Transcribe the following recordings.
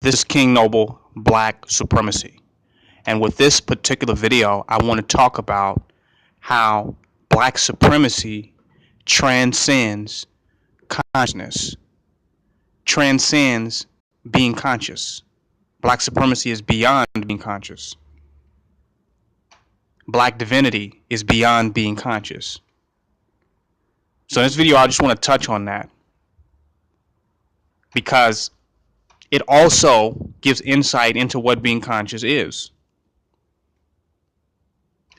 This is King Noble Black Supremacy. And with this particular video, I want to talk about how Black supremacy transcends consciousness, transcends being conscious. Black supremacy is beyond being conscious. Black divinity is beyond being conscious. So in this video, I just want to touch on that because it also gives insight into what being conscious is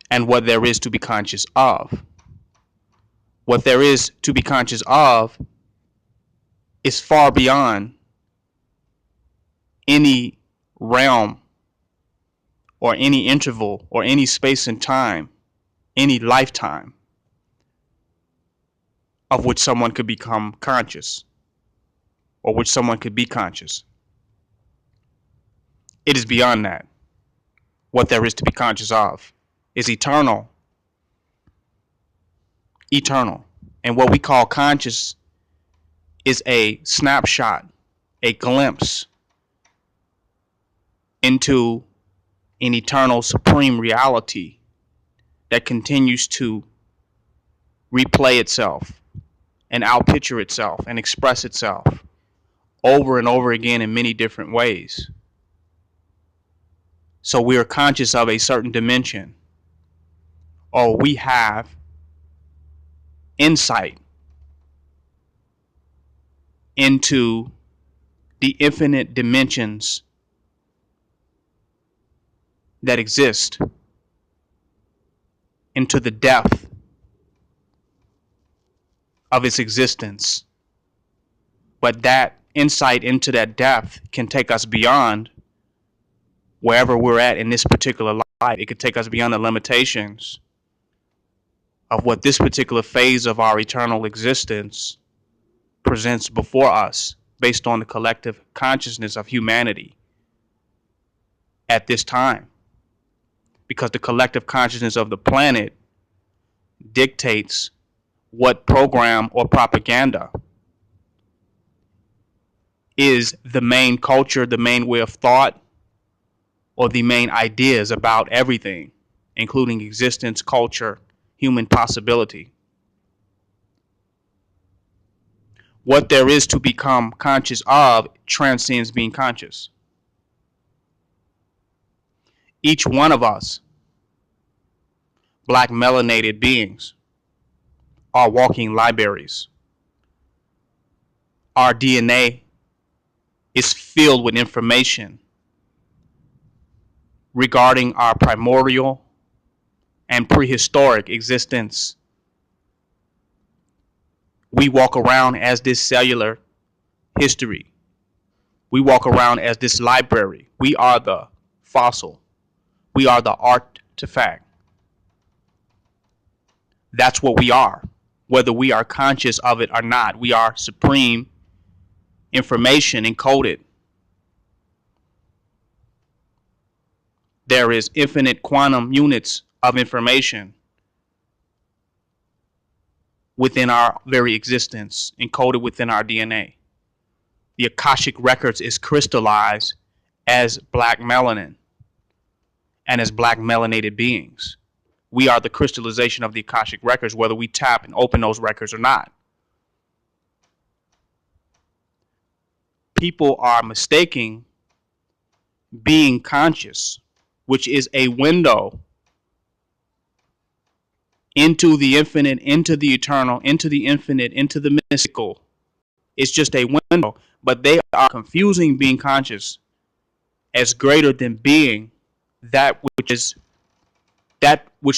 and what there is to be conscious of. What there is to be conscious of is far beyond any realm or any interval or any space and time, any lifetime of which someone could become conscious or which someone could be conscious. It is beyond that. What there is to be conscious of is eternal. Eternal. And what we call conscious is a snapshot, a glimpse into an eternal supreme reality that continues to replay itself and outpicture itself and express itself over and over again in many different ways. So we are conscious of a certain dimension, or we have insight into the infinite dimensions that exist, into the depth of its existence. But that insight into that depth can take us beyond wherever we're at in this particular life. It could take us beyond the limitations of what this particular phase of our eternal existence presents before us based on the collective consciousness of humanity at this time. Because the collective consciousness of the planet dictates what program or propaganda is the main culture, the main way of thought, or the main ideas about everything, including existence, culture, human possibility. What there is to become conscious of transcends being conscious. Each one of us, black melanated beings, are walking libraries. Our DNA is filled with information regarding our primordial and prehistoric existence. We walk around as this cellular history. We walk around as this library. We are the fossil. We are the artifact. That's what we are, whether we are conscious of it or not. We are supreme information encoded. There is infinite quantum units of information within our very existence, encoded within our DNA. The Akashic Records is crystallized as black melanin and as black melanated beings. We are the crystallization of the Akashic Records, whether we tap and open those records or not. People are mistaking being conscious, which is a window into the infinite, into the eternal, into the infinite, into the mystical. It's just a window, but they are confusing being conscious as greater than being that which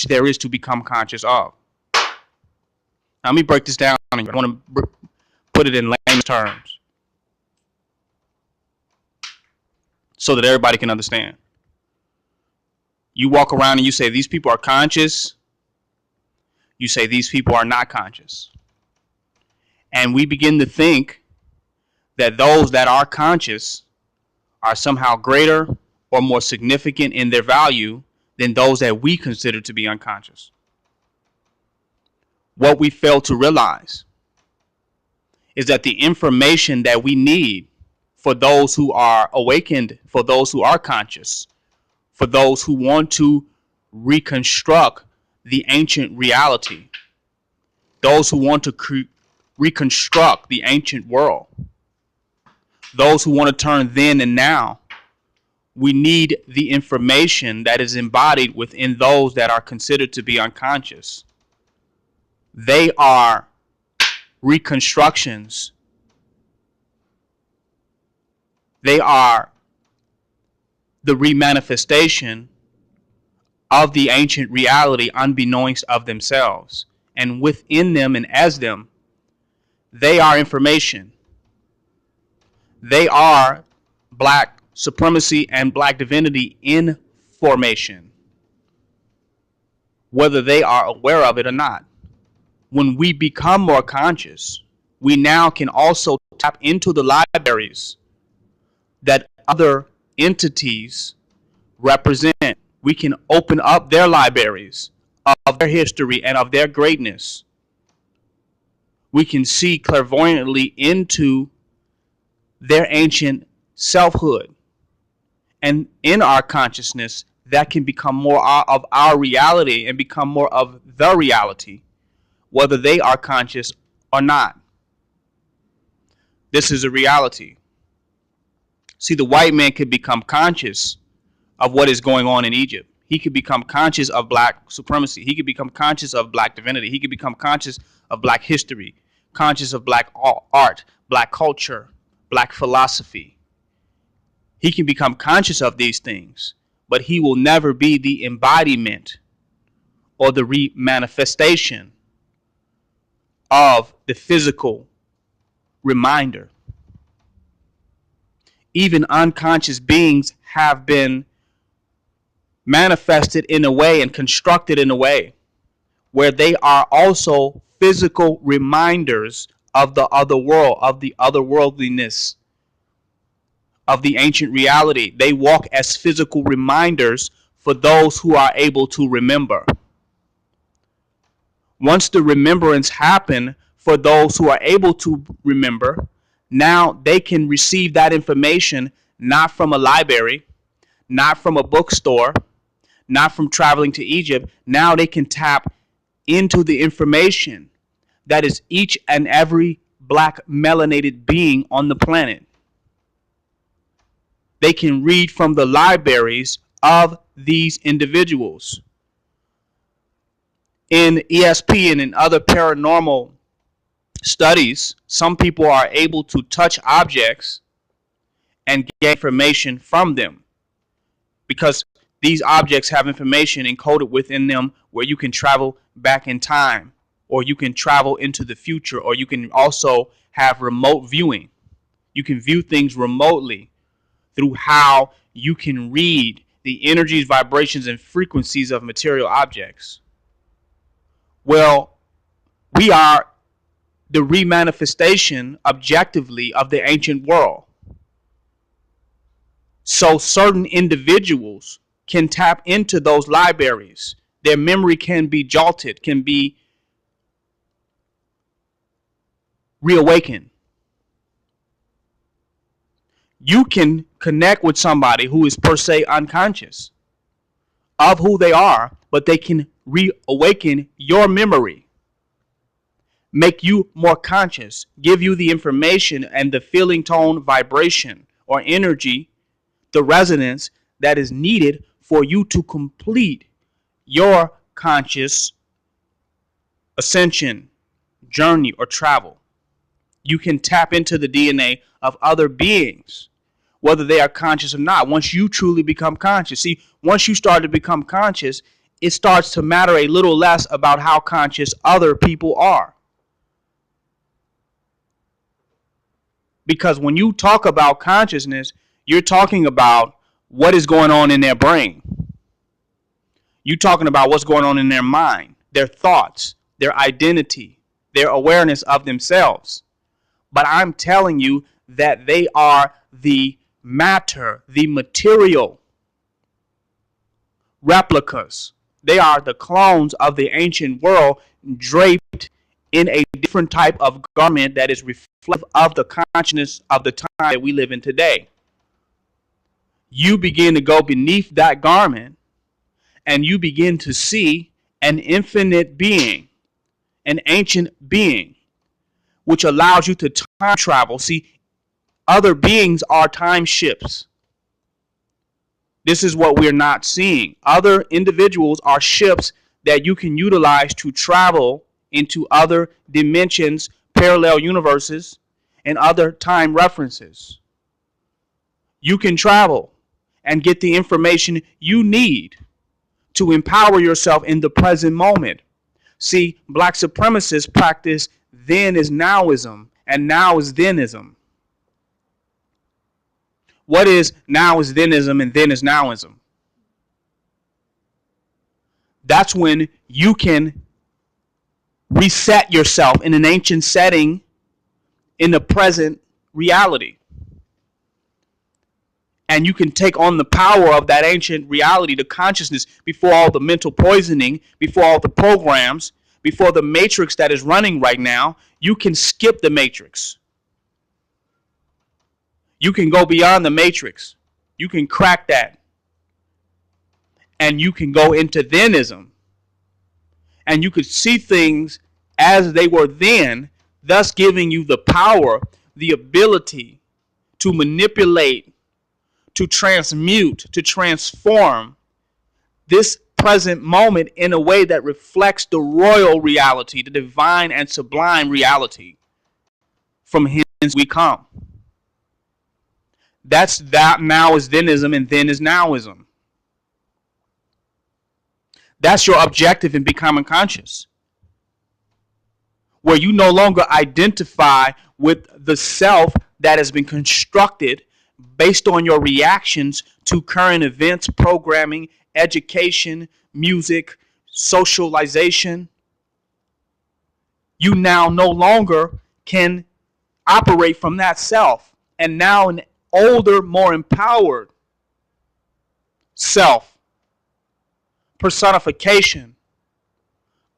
there is to become conscious of. Now, let me break this down. I want to put it in layman's terms so that everybody can understand. You walk around and you say these people are conscious. You say these people are not conscious. And we begin to think that those that are conscious are somehow greater or more significant in their value than those that we consider to be unconscious. What we fail to realize is that the information that we need for those who are awakened, for those who are conscious, for those who want to reconstruct the ancient reality, those who want to reconstruct the ancient world, those who want to turn then and now. We need the information that is embodied within those that are considered to be unconscious. They are reconstructions. They are the remanifestation of the ancient reality unbeknownst of themselves. And within them and as them, they are information. They are black supremacy and black divinity in formation, whether they are aware of it or not. When we become more conscious, we now can also tap into the libraries that other entities represent. We can open up their libraries of their history and of their greatness. We can see clairvoyantly into their ancient selfhood. And in our consciousness, that can become more of our reality and become more of the reality, whether they are conscious or not. This is a reality. See, the white man could become conscious of what is going on in Egypt. He could become conscious of black supremacy. He could become conscious of black divinity. He could become conscious of black history, conscious of black art, black culture, black philosophy. He can become conscious of these things, but he will never be the embodiment or the remanifestation of the physical reminder. Even unconscious beings have been manifested in a way and constructed in a way where they are also physical reminders of the other world, of the otherworldliness, of the ancient reality. They walk as physical reminders for those who are able to remember. Once the remembrance happens for those who are able to remember, now they can receive that information not from a library, not from a bookstore, not from traveling to Egypt. Now they can tap into the information that is each and every black melanated being on the planet. They can read from the libraries of these individuals. In ESP and in other paranormal studies, some people are able to touch objects and get information from them because these objects have information encoded within them where you can travel back in time, or you can travel into the future, or you can also have remote viewing. You can view things remotely through how you can read the energies, vibrations, and frequencies of material objects. Well, we are the remanifestation objectively of the ancient world. So certain individuals can tap into those libraries. Their memory can be jolted, can be reawakened. You can connect with somebody who is per se unconscious of who they are, but they can reawaken your memory, make you more conscious, give you the information and the feeling, tone, vibration, or energy, the resonance that is needed for you to complete your conscious ascension, journey, or travel. You can tap into the DNA of other beings, whether they are conscious or not, once you truly become conscious. See, once you start to become conscious, it starts to matter a little less about how conscious other people are. Because when you talk about consciousness, you're talking about what is going on in their brain. You're talking about what's going on in their mind, their thoughts, their identity, their awareness of themselves. But I'm telling you that they are the matter, the material replicas. They are the clones of the ancient world draped in a different type of garment that is reflective of the consciousness of the time that we live in today. You begin to go beneath that garment and you begin to see an infinite being, an ancient being, which allows you to time travel. See, other beings are time ships. This is what we're not seeing. Other individuals are ships that you can utilize to travel into other dimensions, parallel universes, and other time references. You can travel and get the information you need to empower yourself in the present moment. See, black supremacists practice then is nowism and now is thenism. What is now is thenism and then is nowism? That's when you can reset yourself in an ancient setting in the present reality. And you can take on the power of that ancient reality, the consciousness, before all the mental poisoning, before all the programs, before the matrix that is running right now. You can skip the matrix. You can go beyond the matrix. You can crack that. And you can go into thenism. And you could see things as they were then, thus giving you the power, the ability to manipulate, to transmute, to transform this present moment in a way that reflects the royal reality, the divine and sublime reality from hence we come. That's that now is thenism and then is nowism. That's your objective in becoming conscious, where you no longer identify with the self that has been constructed based on your reactions to current events, programming, education, music, socialization. You now no longer can operate from that self. And now an older, more empowered self, personification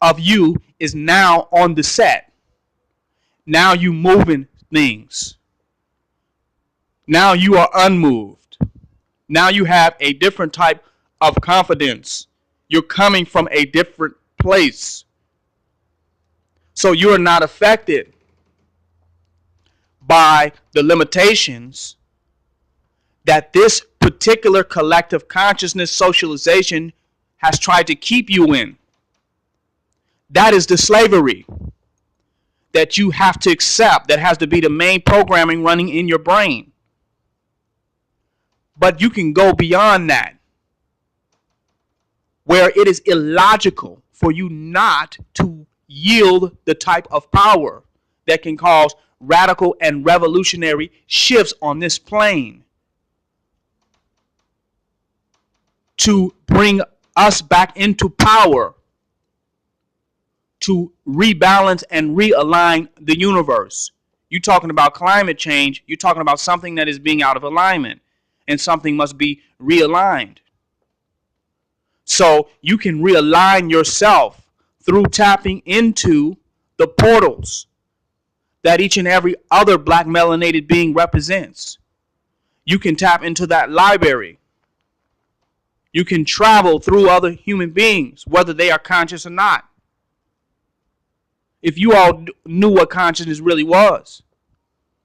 of you, is now on the set. Now you moving things. Now you are unmoved. Now you have a different type of confidence. You're coming from a different place. So you are not affected by the limitations that this particular collective consciousness socialization has tried to keep you in. That is the slavery that you have to accept, that has to be the main programming running in your brain. But you can go beyond that, where it is illogical for you not to yield the type of power that can cause radical and revolutionary shifts on this plane to bring us back into power, to rebalance and realign the universe. You're talking about climate change. You're talking about something that is being out of alignment, and something must be realigned. So you can realign yourself through tapping into the portals that each and every other black melanated being represents. You can tap into that library. You can travel through other human beings, whether they are conscious or not. If you all knew what consciousness really was,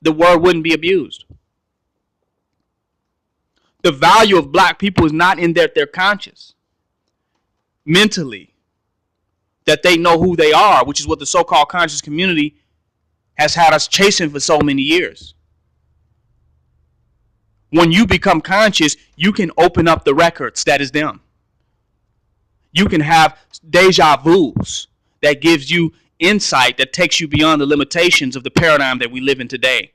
the word wouldn't be abused. The value of black people is not in that they're conscious mentally, that they know who they are, which is what the so-called conscious community has had us chasing for so many years. When you become conscious, you can open up the records that is them. You can have deja vus that gives you insight that takes you beyond the limitations of the paradigm that we live in today.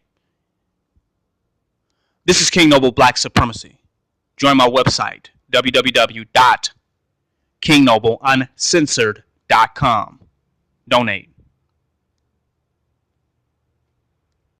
This is King Noble Black Supremacy. Join my website, www.kingnobleuncensored.com. Donate.